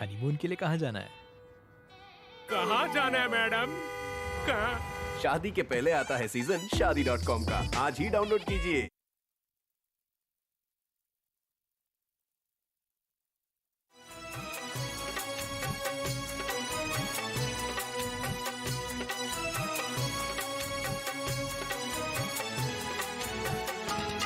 Honeymoon के लिए कहाँ जाना है? कहाँ जाना है मैडम? कहाँ? शादी के पहले आता है सीजन शादी.com का। आज ही डाउनलोड कीजिए।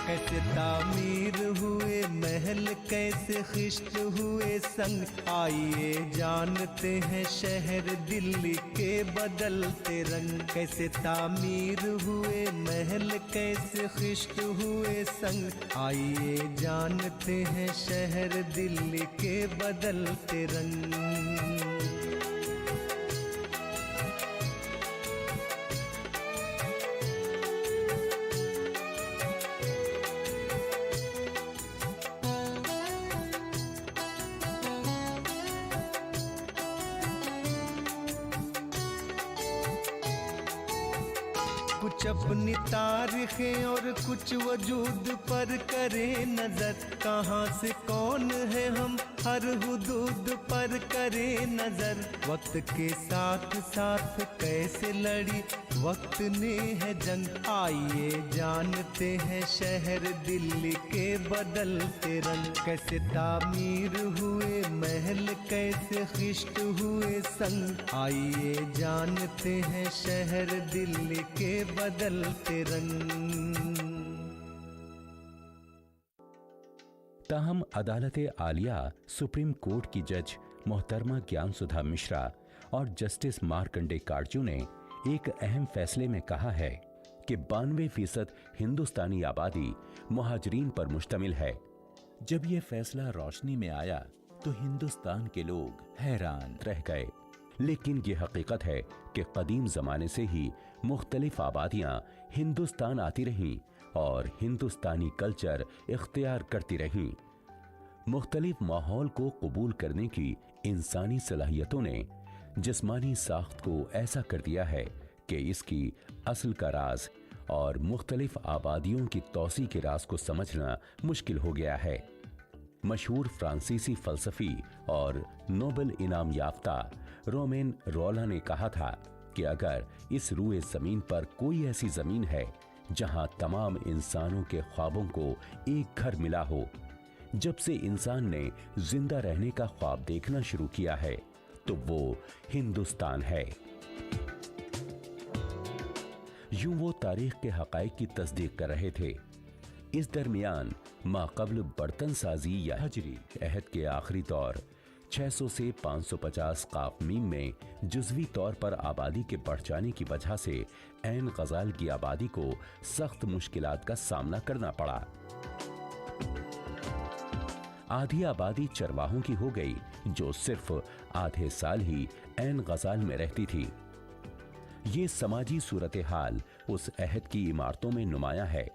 कैसे तामीर हुए महल, कैसे खिश्त हुए संग, आइए जानते हैं शहर दिल्ली के बदलते रंग। कैसे तामीर हुए महल, कैसे खिश्त हुए संग, आइए जानते हैं शहर दिल्ली के बदलते रंग। कुछ अपनी तारीखें और कुछ वजूद पर करे नजर, कहाँ से कौन है हम हर हुदूद पर करे नजर। वक्त के साथ साथ कैसे लड़ी वक्त ने है जंग, आइए जानते हैं शहर दिल्ली के बदलते रंग। कैसे तामीर हुए महल, कैसे खिश्त हुए संग, आइए जानते हैं शहर दिल्ली के बदलते रंग। ताहम अदालत आलिया सुप्रीम कोर्ट की जज मोहतरमा ज्ञान सुधा मिश्रा और जस्टिस मार्कंडे काटजू ने एक अहम फैसले में कहा है कि 92% हिंदुस्तानी आबादी मुहाजिरीन पर मुश्तमिल है। जब यह फैसला रोशनी में आया तो हिंदुस्तान के लोग हैरान रह गए, लेकिन ये हकीकत है कि कदीम जमाने से ही मुख्तलिफ आबादियां हिंदुस्तान आती रहीं और हिंदुस्तानी कल्चर इख्तियार करती रहीं। मुख्तलिफ माहौल को कबूल करने की इंसानी सलाहियतों ने जिस्मानी साख्त को ऐसा कर दिया है कि इसकी असल का राज और मुख्तलिफ आबादियों की तौसी के राज को समझना मुश्किल हो गया है। मशहूर फ्रांसीसी फलसफी और नोबेल इनाम याफ्ता रोमेन रोला ने कहा था कि अगर इस रूए जमीन पर कोई ऐसी जमीन है जहां तमाम इंसानों के ख्वाबों को एक घर मिला हो, जब से इंसान ने जिंदा रहने का ख्वाब देखना शुरू किया है, तो वो हिंदुस्तान है। यूं वो तारीख के हकाइक की तस्दीक कर रहे थे। इस दरमियान माक़ब्ल बर्तन साजी या हजरी अहद के आखिरी दौर 600 से 550 काफ मीम में जुज़वी तौर पर आबादी के बढ़ जाने की वजह से ऐन गज़ाल की आबादी को सख्त मुश्किलात का सामना करना पड़ा। आधी आबादी चरवाहों की हो गई, जो सिर्फ आधे साल ही ऐन गज़ाल में रहती थी। ये समाजी सूरत हाल उस अहद की इमारतों में नुमाया है,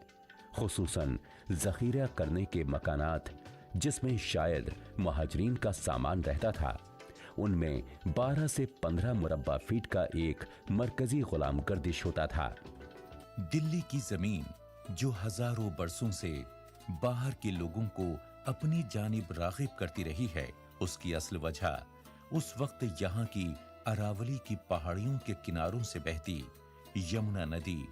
खुसूसन ज़ख़ीरा करने के मकानात जिसमें शायद मुहाजिरीन का सामान रहता था। उनमें 12 से 15 मुरब्बा फीट का एक मरकजी गुलाम गर्दिश होता था। दिल्ली की जमीन जो हजारों बरसों से बाहर के लोगों को अपनी जानिब राग़िब करती रही है, उसकी असल वजह उस वक्त यहाँ की अरावली की पहाड़ियों के किनारों से बहती यमुना नदी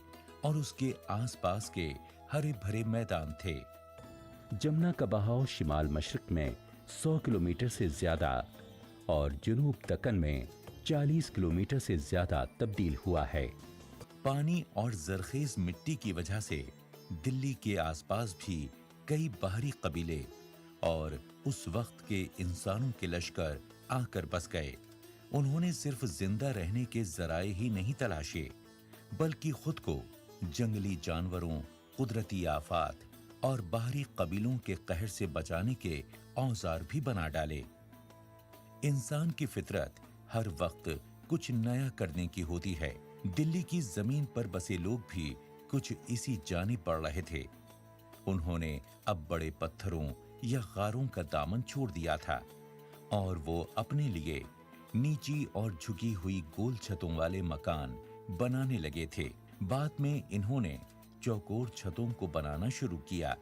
और उसके आसपास के हरे भरे मैदान थे। जमुना का बहाव शिमाल मशरिक में 100 किलोमीटर से ज्यादा और जुनूब दक्कन में 40 किलोमीटर से ज्यादा तब्दील हुआ है। पानी और जरखेज मिट्टी की वजह से दिल्ली के आसपास भी कई बाहरी कबीले और उस वक्त के इंसानों के लश्कर आकर बस गए। उन्होंने सिर्फ जिंदा रहने के जराए ही नहीं तलाशे, बल्कि खुद को जंगली जानवरों, कुदरती आफात और बाहरी कबीलों के कहर से बचाने के औजार भी बना डाले। इंसान की फितरत हर वक्त कुछ नया करने की होती है। दिल्ली की जमीन पर बसे लोग भी कुछ इसी जानिब बढ़ रहे थे। उन्होंने अब बड़े पत्थरों या गारों का दामन छोड़ दिया था और वो अपने लिए नीची और झुकी हुई गोल छतों वाले मकान बनाने लगे थे। बाद में इन्होंने चौकोर छतों को बनाना शुरू किया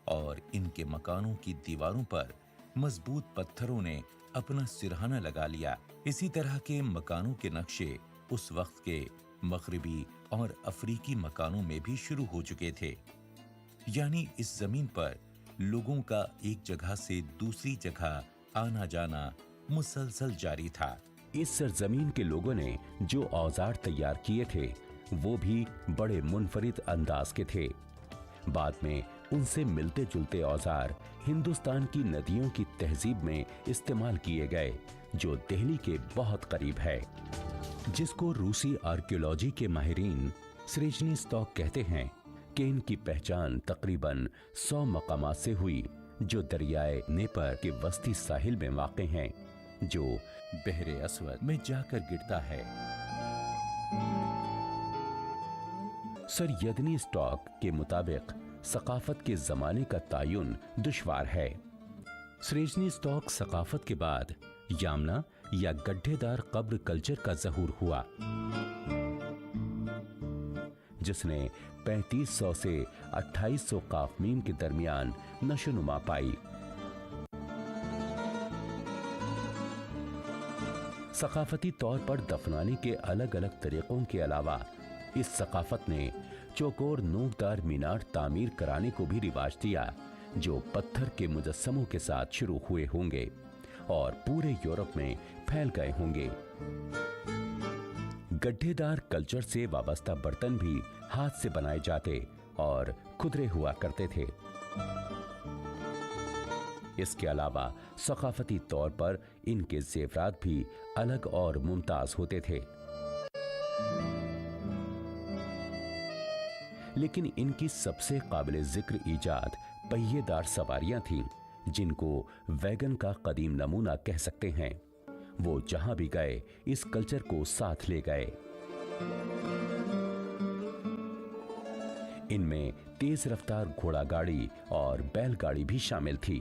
और इनके मकानों की दीवारों पर मजबूत पत्थरों ने अपना सिरहाना लगा लिया। इसी तरह के मकानों के नक्शे उस वक्त के मगरिबी और अफ्रीकी मकानों में भी शुरू हो चुके थे। यानी इस जमीन पर लोगों का एक जगह से दूसरी जगह आना जाना मुसलसल जारी था। इस सरजमीन के लोगों ने जो औजार तैयार किए थे वो भी बड़े मुनफरिद अंदाज के थे। बाद में उनसे मिलते जुलते औजार हिंदुस्तान की नदियों की तहजीब में इस्तेमाल किए गए, जो दिल्ली के बहुत करीब है, जिसको रूसी आर्कियोलॉजी के माहिरीन स्रेजनी स्टॉक कहते हैं कि इनकी पहचान तकरीबन 100 मकामात से हुई, जो दरियाए नेपर के वस्ती साहिल में वाक़े हैं, जो बहरे अस्वद में जाकर गिरता है। सर स्टॉक के मुताबिक सकाफत के जमाने का तायुन दुश्वार है। स्रेजनी स्टॉक सकाफत के बाद यामना या गड्ढेदार कब्र कल्चर का ज़हूर हुआ, जिसने 3500 से 2800 काफमीम के दरमियान नशोनुमा पाई। सकाफती तौर पर दफनाने के अलग अलग तरीकों के अलावा इस सकाफत ने चौकोर नोकदार मीनार तामीर कराने को भी रिवाज दिया, जो पत्थर के मुजस्समों के साथ शुरू हुए होंगे और पूरे यूरोप में फैल गए होंगे। गड्ढेदार कल्चर से वाबस्ता बर्तन भी हाथ से बनाए जाते और खुदरे हुआ करते थे। इसके अलावा सकाफती तौर पर इनके जेवरात भी अलग और मुमताज होते थे। लेकिन इनकी सबसे काबिल जिक्र ईजाद पहिएदार सवारियां थीं, जिनको वैगन का कदीम नमूना कह सकते हैं। वो जहां भी गए इस कल्चर को साथ ले गए। इनमें तेज रफ्तार घोड़ा गाड़ी और बैलगाड़ी भी शामिल थी।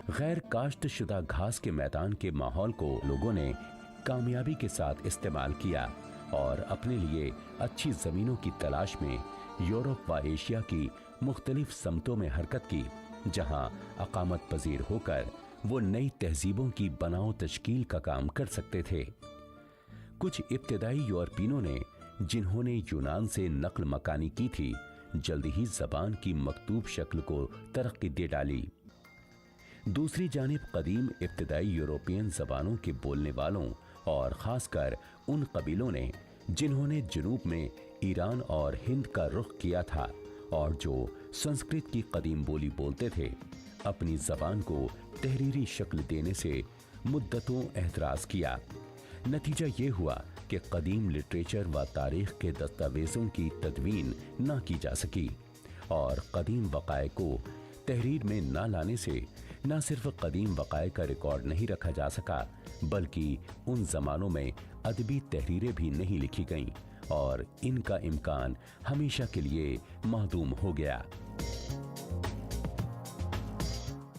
गैर काश्तशुदा घास के मैदान के माहौल को लोगों ने कामयाबी के साथ इस्तेमाल किया और अपने लिए अच्छी जमीनों की तलाश में यूरोप व एशिया की मुख्तलिफ समतों में हरकत की, जहां अकामत पजीर होकर वो नई तहजीबों की बनाओ तश्कील का काम कर सकते थे। कुछ इब्तदाई यूरोपियनों ने, जिन्होंने यूनान से नक्ल मकानी की थी, जल्दी ही जबान की मकतूब शक्ल को तरक्की दे डाली। दूसरी जानिब कदीम इब्तदाई यूरोपियन जबानों के बोलने वालों और खासकर उन कबीलों ने, जिन्होंने जुनूब में ईरान और हिंद का रुख किया था और जो संस्कृत की कदीम बोली बोलते थे, अपनी जबान को तहरीरी शक्ल देने से मुद्दतों एतराज किया। नतीजा ये हुआ कि कदीम लिटरेचर व तारीख के दस्तावेजों की तदवीन ना की जा सकी और कदीम वक़ाए को तहरीर में ना लाने से न सिर्फ कदीम वक़ाए का रिकॉर्ड नहीं रखा जा सका, बल्कि उन जमानों में अदबी तहरीरें भी नहीं लिखी गईं और इनका इम्कान हमेशा के लिए महदूम हो गया।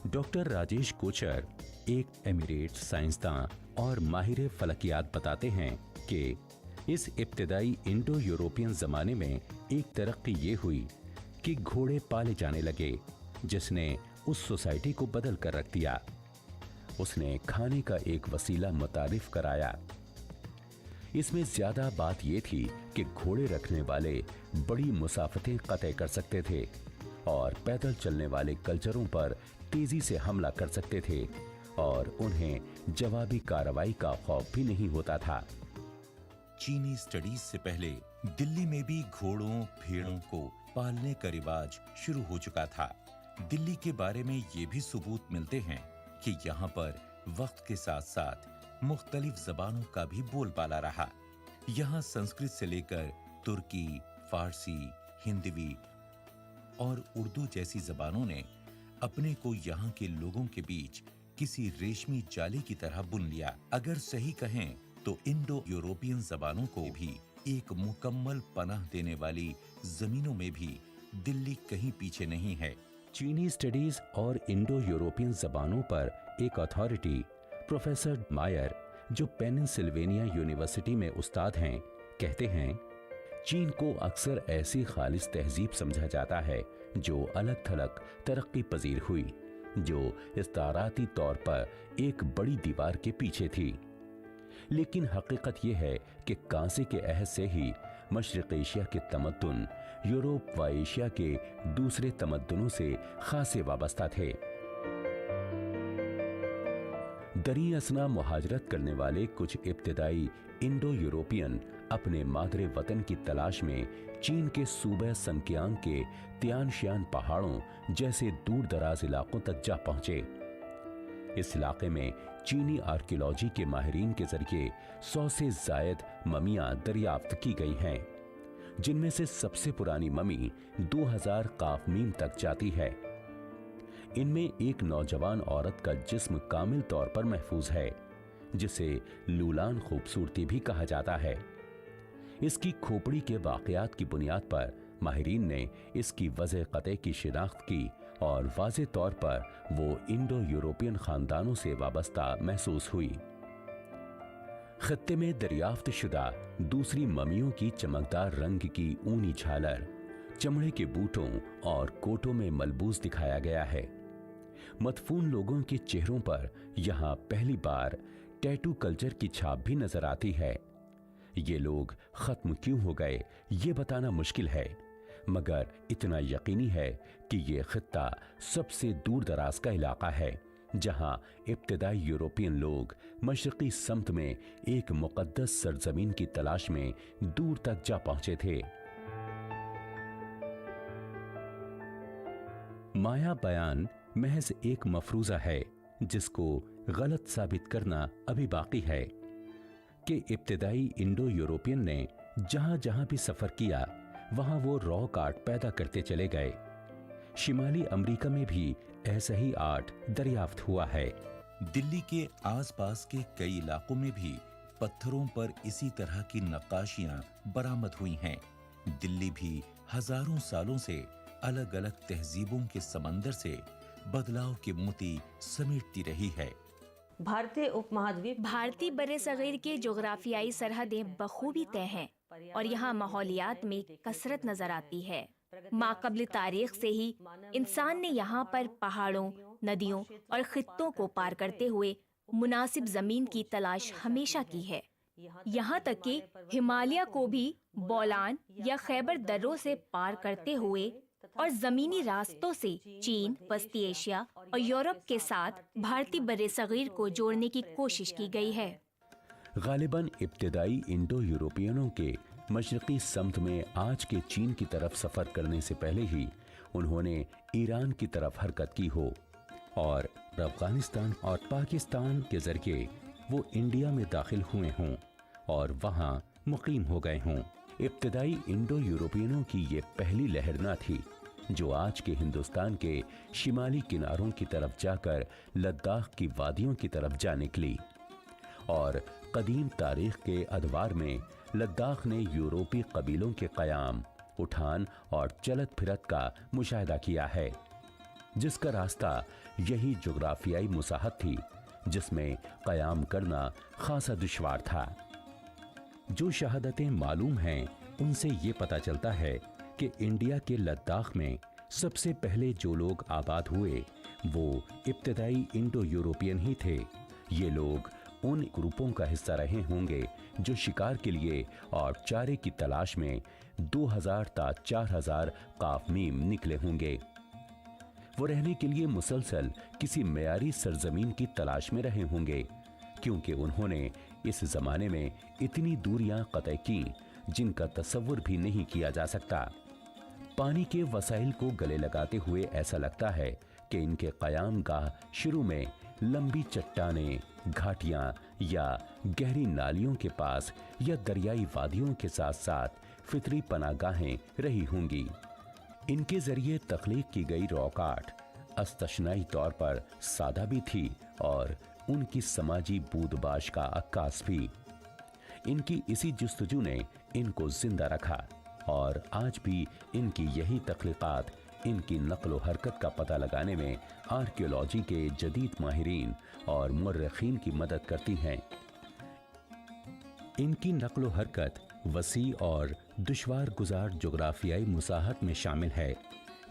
डॉक्टर राजेश कोचर, एक एमिरेट साइंसदान और माहिर फलकियात, बताते हैं कि इस इब्तदाई इंडो यूरोपियन जमाने में एक तरक्की ये हुई कि घोड़े पाले जाने लगे, जिसने उस सोसाइटी को बदल कर रख दिया। उसने खाने का एक वसीला मुतारिफ कराया। इसमें ज्यादा बात यह थी कि घोड़े रखने वाले बड़ी मुसाफतें कतई कर सकते थे और पैदल चलने वाले कल्चरों पर तेजी से हमला कर सकते थे और उन्हें जवाबी कार्रवाई का खौफ भी नहीं होता था। चीनी स्टडीज से पहले दिल्ली में भी घोड़ों भेड़ों को पालने का रिवाज शुरू हो चुका था। दिल्ली के बारे में ये भी सबूत मिलते हैं कि यहाँ पर वक्त के साथ साथ मुख्तलिफ जबानों का भी बोलबाला रहा। यहाँ संस्कृत से लेकर तुर्की, फारसी, हिंदवी और उर्दू जैसी जबानों ने अपने को यहाँ के लोगों के बीच किसी रेशमी जाले की तरह बुन लिया। अगर सही कहें तो इंडो यूरोपियन जबानों को भी एक मुकम्मल पनाह देने वाली जमीनों में भी दिल्ली कहीं पीछे नहीं है। चीनी स्टडीज और इंडो यूरोपियन जबानों पर एक अथॉरिटी प्रोफेसर मायर, जो पेनिनसिल्वेनिया यूनिवर्सिटी में उस्ताद हैं, कहते हैं, चीन को अक्सर ऐसी खालिस तहजीब समझा जाता है जो अलग थलग तरक्की पजीर हुई, जो इस्ताराती तौर पर एक बड़ी दीवार के पीछे थी। लेकिन हकीकत यह है कि कांसे के अहद से ही मशरिक एशिया के तमद्दुन यूरोप व एशिया के दूसरे तमद्दुनों से खासे वाबस्ता थे। दरी असना मुहाजरत करने वाले कुछ इब्तिदाई इंडो यूरोपियन अपने मादरे वतन की तलाश में चीन के सूबे संकियांग के तियान शियान पहाड़ों जैसे दूर दराज इलाकों तक जा पहुंचे। इस इलाके में चीनी आर्कियोलॉजी के माहिरीन के जरिए 100 से जायद ममियां दरियाफ्त की गई हैं, जिनमें से सबसे पुरानी ममी 2000 काफ मीम तक जाती है। इनमें एक नौजवान औरत का जिस्म कामिल तौर पर महफूज है, जिसे लूलान खूबसूरती भी कहा जाता है। इसकी खोपड़ी के वाकयात की बुनियाद पर माहिरीन ने इसकी वजह कते की शिनाख्त की और वाज़े तौर पर वो इंडो यूरोपियन खानदानों से वाबस्ता महसूस हुई। खत्ते में दरियाफ्त शुदा दूसरी ममियों की चमकदार रंग की ऊनी झालर, चमड़े के बूटों और कोटों में मलबूस दिखाया गया है। मदफून लोगों के चेहरों पर यहाँ पहली बार टैटू कल्चर की छाप भी नजर आती है। ये लोग खत्म क्यों हो गए ये बताना मुश्किल है, मगर इतना यकीनी है कि ये खित्ता सबसे दूर दराज का इलाका है, जहां इब्तिदाई यूरोपियन लोग मशरकी समत में एक मुकद्दस सरजमीन की तलाश में दूर तक जा पहुंचे थे। माया बयान महज एक मफरूजा है, जिसको गलत साबित करना अभी बाकी है कि इब्तिदाई इंडो यूरोपियन ने जहां जहां भी सफर किया वहां वो रॉक आर्ट पैदा करते चले गए। शिमाली अमेरिका में भी ऐसा ही आर्ट दरियाफ्त हुआ है। दिल्ली के आसपास के कई इलाकों में भी पत्थरों पर इसी तरह की नक्काशियां बरामद हुई हैं। दिल्ली भी हजारों सालों से अलग अलग तहजीबों के समंदर से बदलाव के मोती समेटती रही है। भारतीय उपमहाद्वीप भारतीय बरे-सगीर के जोग्राफियाई सरहदें बखूबी तय हैं और यहाँ माहौलियात में कसरत नजर आती है। माक़बल तारीख से ही इंसान ने यहाँ पर पहाड़ों, नदियों और खित्तों को पार करते हुए मुनासिब जमीन की तलाश हमेशा की है। यहाँ तक कि हिमालय को भी बोलान या खैबर दर्रों से पार करते हुए और जमीनी रास्तों से चीन, वस्ती एशिया और यूरोप के साथ भारतीय बरे-सगीर को जोड़ने की कोशिश की गई है। गालिबन इब्तिदाई इंडो यूरोपियनों के मशरकी समत में आज के चीन की तरफ सफर करने से पहले ही उन्होंने ईरान की तरफ हरकत की हो और अफगानिस्तान और पाकिस्तान के जरिए वो इंडिया में दाखिल हुए हों और वहां मुकीम हो गए हों। इब्तिदाई इंडो यूरोपियनों की ये पहली लहर न थी जो आज के हिंदुस्तान के शिमाली किनारों की तरफ जाकर लद्दाख की वादियों की तरफ जा निकली, और कदीम तारीख के अदवार में लद्दाख ने यूरोपीय कबीलों के क़याम, उठान और चलत फिरत का मुशाहिदा किया है, जिसका रास्ता यही जोग्राफियाई मुसाहत थी जिसमें क़याम करना खासा दुश्वार था। जो शहादतें मालूम हैं उनसे ये पता चलता है कि इंडिया के लद्दाख में सबसे पहले जो लोग आबाद हुए वो इब्तिदाई इंडो यूरोपियन ही थे। ये लोग उन ग्रुपों का हिस्सा रहे होंगे जो शिकार के लिए और चारे की तलाश में 2000 ता 4000 काफ मीम निकले होंगे। वो रहने के लिए मुसलसल किसी मयारी सरजमीन की तलाश में रहे होंगे, क्योंकि उन्होंने इस जमाने में इतनी दूरियां कतई की जिनका तसव्वुर भी नहीं किया जा सकता। पानी के वसाइल को गले लगाते हुए ऐसा लगता है कि इनके क़याम गाह शुरू में लंबी चट्टानें, घाटियां या गहरी नालियों के पास या दरियाई वादियों के साथ साथ फितरी पनागाहें रही होंगी। इनके जरिए तख्लीक की गई रॉक आर्ट अस्तशनाई तौर पर सादा भी थी और उनकी समाजी बूदबाश का अक्कास भी। इनकी इसी जुस्तजू ने इनको जिंदा रखा और आज भी इनकी यही तख्लीकात इनकी नक्ल व हरकत का पता लगाने में आर्कियोलॉजी के जदीद माहिरीन और मुर्रखीन की मदद करती हैं। इनकी नक्ल व हरकत वसी और दुश्वार गुजार जोग्राफियाई मुसाहत में शामिल है,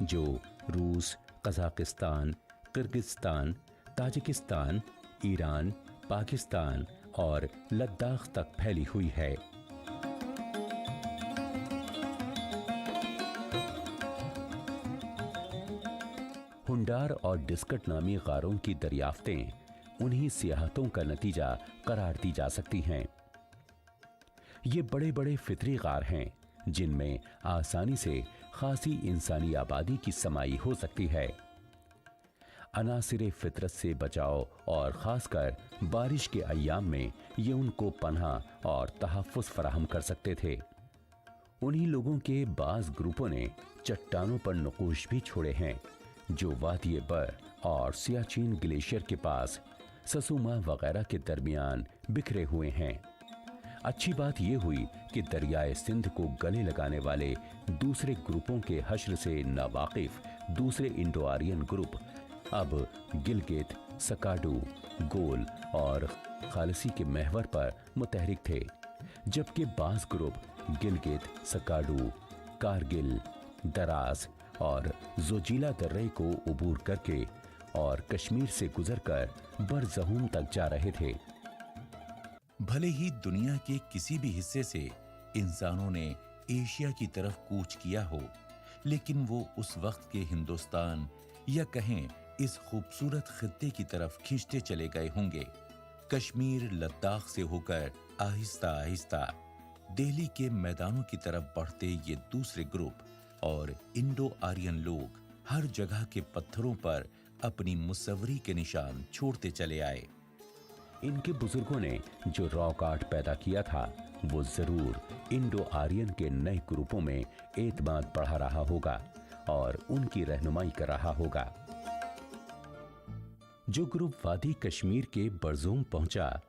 जो रूस, Kazakhstan, Kyrgyzstan, Tajikistan, Iran, Pakistan और लद्दाख तक फैली हुई है। हुंडार और डिस्कट नामी गारों की दरियाफ्तें उन्हीं सियाहतों का नतीजा करार दी जा सकती हैं। ये बड़े बड़े फितरी गार हैं जिनमें आसानी से खासी इंसानी आबादी की समाई हो सकती है। अनासिरे फितरत से बचाव और खासकर बारिश के अय्याम में ये उनको पनाह और तहफ़्फ़ुज़ फराहम कर सकते थे। उन्हीं लोगों के बाज़ ग्रुपों ने चट्टानों पर नक़ूश भी छोड़े हैं जो वादी बर और सियाचिन ग्लेशियर के पास ससुमा वगैरह के दरमियान बिखरे हुए हैं। अच्छी बात यह हुई कि दरियाए सिंध को गले लगाने वाले दूसरे ग्रुपों के हश्र से नावाकिफ दूसरे इंडो आर्यन ग्रुप अब गिलगित, सकाडू, गोल और खालसी के महवर पर मुतहरिक थे, जबकि बाज़ ग्रुप गिलगित, सकाडू, कारगिल, दराज और जोजिला दर्रे को उबूर करके और कश्मीर से गुजरकर बरज़हूम तक जा रहे थे। भले ही दुनिया के किसी भी हिस्से से इंसानों ने एशिया की तरफ कूच किया हो, लेकिन वो उस वक्त के हिंदुस्तान या कहें इस खूबसूरत खित्ते की तरफ खींचते चले गए होंगे। कश्मीर, लद्दाख से होकर आहिस्ता आहिस्ता दिल्ली के मैदानों की तरफ बढ़ते ये दूसरे ग्रुप और इंडो आर्यन लोग हर जगह के पत्थरों पर अपनी मुसव्वरी के निशान छोड़ते चले आए। इनके बुजुर्गों ने जो रॉक आर्ट पैदा किया था वो जरूर इंडो आर्यन के नए ग्रुपों में एतमाद बढ़ा रहा होगा और उनकी रहनुमाई कर रहा होगा। जो ग्रुप वादी कश्मीर के बरज़ूम पहुंचा,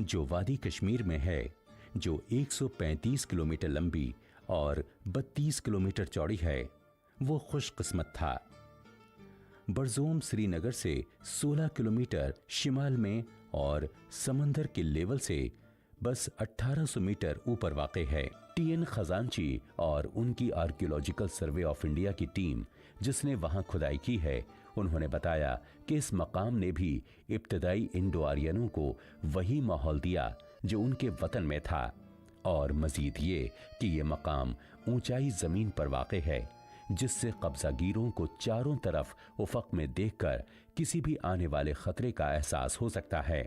जो वादी कश्मीर में है, जो 135 किलोमीटर लंबी और 32 किलोमीटर चौड़ी है, वो खुशकिस्मत था। बरज़ूम श्रीनगर से 16 किलोमीटर शिमाल में और समंदर के लेवल से बस 1800 मीटर ऊपर वाक़े है। टीएन खजांची और उनकी आर्कियोलॉजिकल सर्वे ऑफ इंडिया की टीम जिसने वहां खुदाई की है, उन्होंने बताया कि इस मकाम ने भी इब्तदाई इंडो आर्यनों को वही माहौल दिया जो उनके वतन में था, और मजीद ये कि ये मकाम ऊंचाई जमीन पर वाक़े है जिससे कब्जागीरों को चारों तरफ उफक में देखकर किसी भी आने वाले खतरे का एहसास हो सकता है।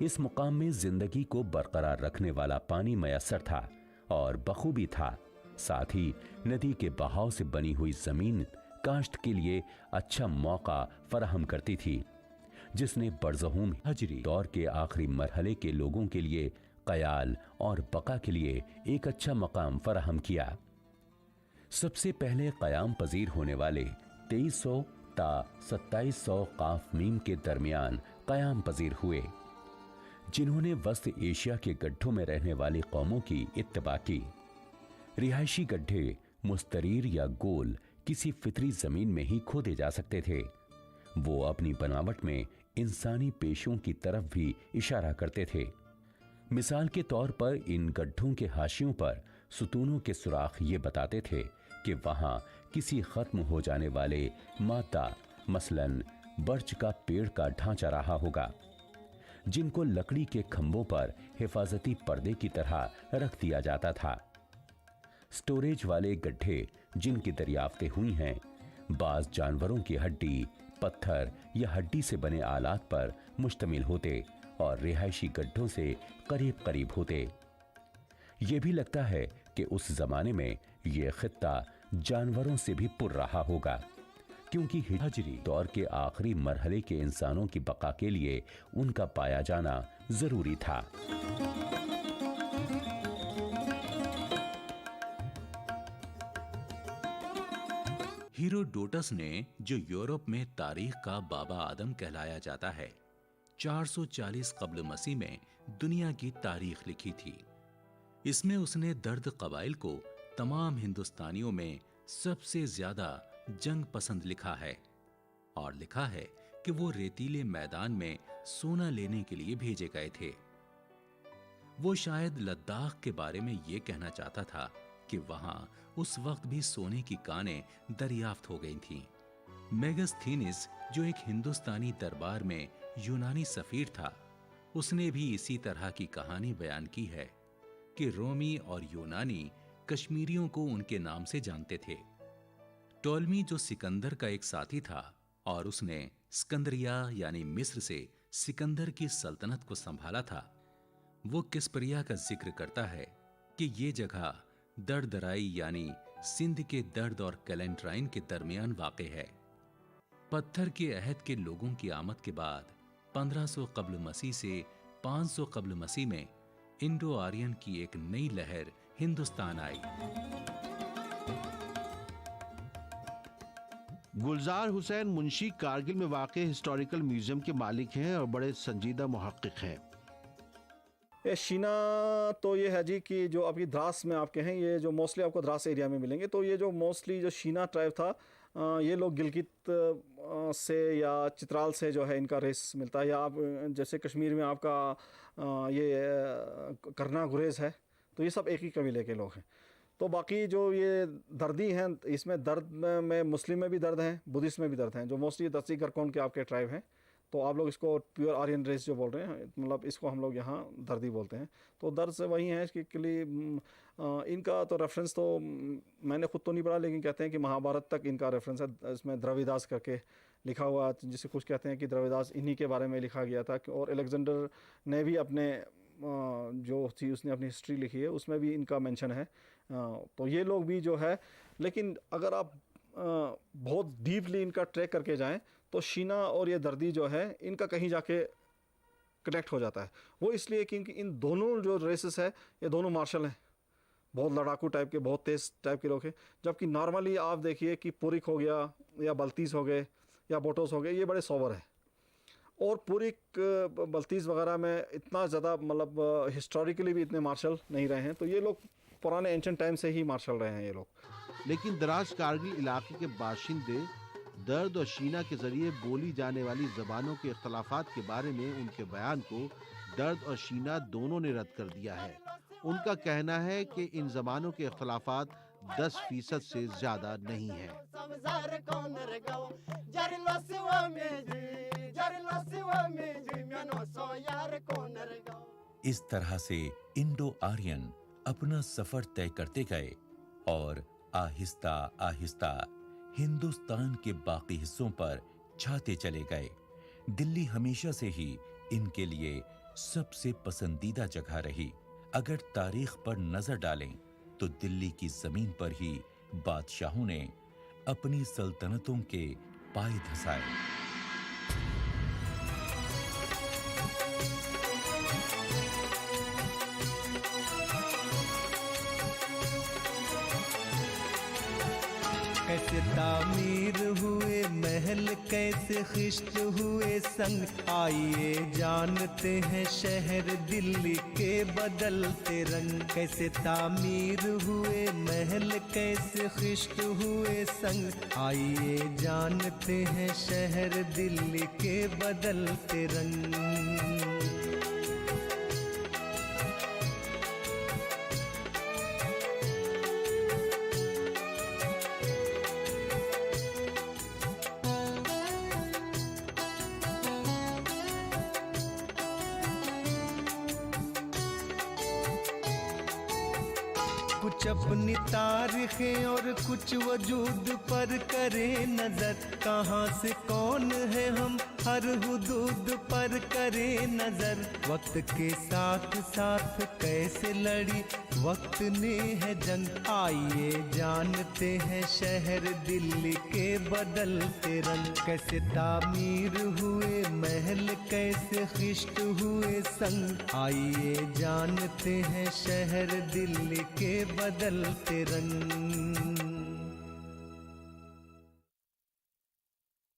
इस मुकाम में जिंदगी को बरकरार रखने वाला पानी मयसर था और बखूबी था। साथ ही नदी के बहाव से बनी हुई जमीन काश्त के लिए अच्छा मौका फराहम करती थी, जिसने बरज़हूम हजरी दौर के आखिरी मरहले के लोगों के लिए कयाल और बका के लिए एक अच्छा मकाम फराहम किया। सबसे पहले कयाम पजीर होने वाले 2300 ता 2700 काफ मीम के दरमियान कयाम पजीर हुए, जिन्होंने वस्त एशिया के गड्ढों में रहने वाली कौमों की इत्तबा की। रिहायशी गड्ढे मुस्तरीर या गोल किसी फितरी जमीन में ही खोदे जा सकते थे। वो अपनी बनावट में इंसानी पेशों की तरफ भी इशारा करते थे। मिसाल के तौर पर इन गड्ढों के हाशियों पर सुतूनों के सुराख ये बताते थे कि वहां किसी खत्म हो जाने वाले मादा मसलन बर्च का पेड़ का ढांचा रहा होगा, जिनको लकड़ी के खंभों पर हिफाजती पर्दे की तरह रख दिया जाता था। स्टोरेज वाले गड्ढे जिनकी दरियाफ्तें हुई हैं, बाज जानवरों की हड्डी, पत्थर या हड्डी से बने आलात पर मुश्तमिल होते और रिहायशी गड्ढों से करीब करीब होते। ये भी लगता है कि उस जमाने में ये खित्ता जानवरों से भी पुर रहा होगा, क्योंकि हजरी दौर के आखिरी मरहले के इंसानों की बका के लिए उनका पाया जाना जरूरी था। हीरोडोटस ने, जो यूरोप में तारीख का बाबा आदम कहलाया जाता है, 440 कब्ल मसीह में दुनिया की तारीख लिखी थी। इसमें उसने दर्द कबाइल को तमाम हिंदुस्तानियों में सबसे ज्यादा जंग पसंद लिखा है, और लिखा है कि वो रेतीले मैदान में सोना लेने के लिए भेजे गए थे। वो शायद लद्दाख के बारे में ये कहना चाहता था कि वहां उस वक्त भी सोने की कानें दरियाफ्त हो गई थीं। मेगास्थीनिस, जो एक हिंदुस्तानी दरबार में यूनानी सफीर था, उसने भी इसी तरह की कहानी बयान की है कि रोमी और यूनानी कश्मीरियों को उनके नाम से जानते थे। टोलमी, जो सिकंदर का एक साथी था और उसने सिकंदरिया यानी मिस्र से सिकंदर की सल्तनत को संभाला था, वो किस्परिया का जिक्र करता है कि ये जगह दरदराई यानी सिंध के दर्द और कैलेंट्राइन के दरमियान वाक़ है। पत्थर के अहद के लोगों की आमद के बाद 1500 कब्ल मसीह से 500 कब्ल मसीह में इंडो आर्यन की एक नई लहर हिंदुस्तान आई। गुलजार हुसैन मुंशी कारगिल में वाक़े हिस्टोरिकल म्यूजियम के मालिक हैं और बड़े संजीदा मुहक्किक हैं। ये शीना तो ये है जी कि जो अभी द्रास में आपके हैं, ये जो मोस्टली आपको द्रास एरिया में मिलेंगे। तो ये जो मोस्टली जो शीना ट्राइब था, ये लोग गिलगित से या चित्राल से जो है इनका रेस मिलता है। या आप जैसे कश्मीर में आपका ये करना गुरेज है, तो ये सब एक ही कबीले के लोग हैं। तो बाकी जो ये दर्दी हैं, इसमें दर्द में मुस्लिम में भी दर्द हैं, बुद्धिस्ट में भी दर्द हैं, जो मोस्टली दस्ती गरकोन के आपके ट्राइब हैं। तो आप लोग इसको प्योर आर्यन रेस जो बोल रहे हैं, मतलब इसको हम लोग यहाँ दर्दी बोलते हैं। तो दर्द से वही है कि इनका तो रेफरेंस तो मैंने खुद तो नहीं पढ़ा, लेकिन कहते हैं कि महाभारत तक इनका रेफरेंस है। इसमें द्रविदास करके लिखा हुआ, जिसे कुछ कहते हैं कि द्रविदास इन्हीं के बारे में लिखा गया था। और अलेक्जेंडर ने भी अपने जो थी उसने अपनी हिस्ट्री लिखी है, उसमें भी इनका मेंशन है। तो ये लोग भी जो है, लेकिन अगर आप बहुत डीपली इनका ट्रैक करके जाएं तो शीना और ये दर्दी जो है इनका कहीं जाके कनेक्ट हो जाता है। वो इसलिए क्योंकि इन दोनों जो रेसेस है, ये दोनों मार्शल हैं, बहुत लड़ाकू टाइप के, बहुत तेज़ टाइप के लोग हैं। जबकि नॉर्मली आप देखिए कि पुरिक हो गया या बल्तीस हो गए या बोटोस हो गए, ये बड़े सोबर है। और पुरिक बल्तीस वगैरह में इतना ज़्यादा मतलब हिस्टोरिकली भी इतने मार्शल नहीं रहे हैं। तो ये लोग पुराने एंशिएंट टाइम से ही मार्शल रहे हैं ये लोग। लेकिन दराज कारगिल इलाके के बाशिंदे दर्द और शीना के जरिए बोली जाने वाली जबानों के इख्तलाफात के बारे में उनके बयान को दर्द और शीना दोनों ने रद्द कर दिया है। उनका कहना है कि इन जबानों के इख्तलाफात 10% से ज्यादा नहीं है। इस तरह से इंडो आर्यन अपना सफर तय करते गए और आहिस्ता आहिस्ता हिंदुस्तान के बाकी हिस्सों पर छाते चले गए। दिल्ली हमेशा से ही इनके लिए सबसे पसंदीदा जगह रही। अगर तारीख पर नजर डालें तो दिल्ली की जमीन पर ही बादशाहों ने अपनी सल्तनतों के पाए धसाए। कैसे तामीर हुए महल, कैसे खिश्त हुए संग, आइए जानते हैं शहर दिल्ली के बदलते रंग। कैसे तामीर हुए महल, कैसे खिश्त हुए संग, आइए जानते हैं शहर दिल्ली के बदलते रंग। कुछ अपनी तारीखें और कुछ वजूद पर करे नजर, कहाँ से कौन है हम हर हुदूद पर करे नजर। वक्त के साथ साथ कैसे लड़ी वक्त ने है जंग, आइए जानते हैं शहर दिल्ली के बदलते रंग। कैसे तामीर हुए महल, कैसे खिश्त हुए संग, आइए जानते हैं शहर दिल्ली के बदलते रंग।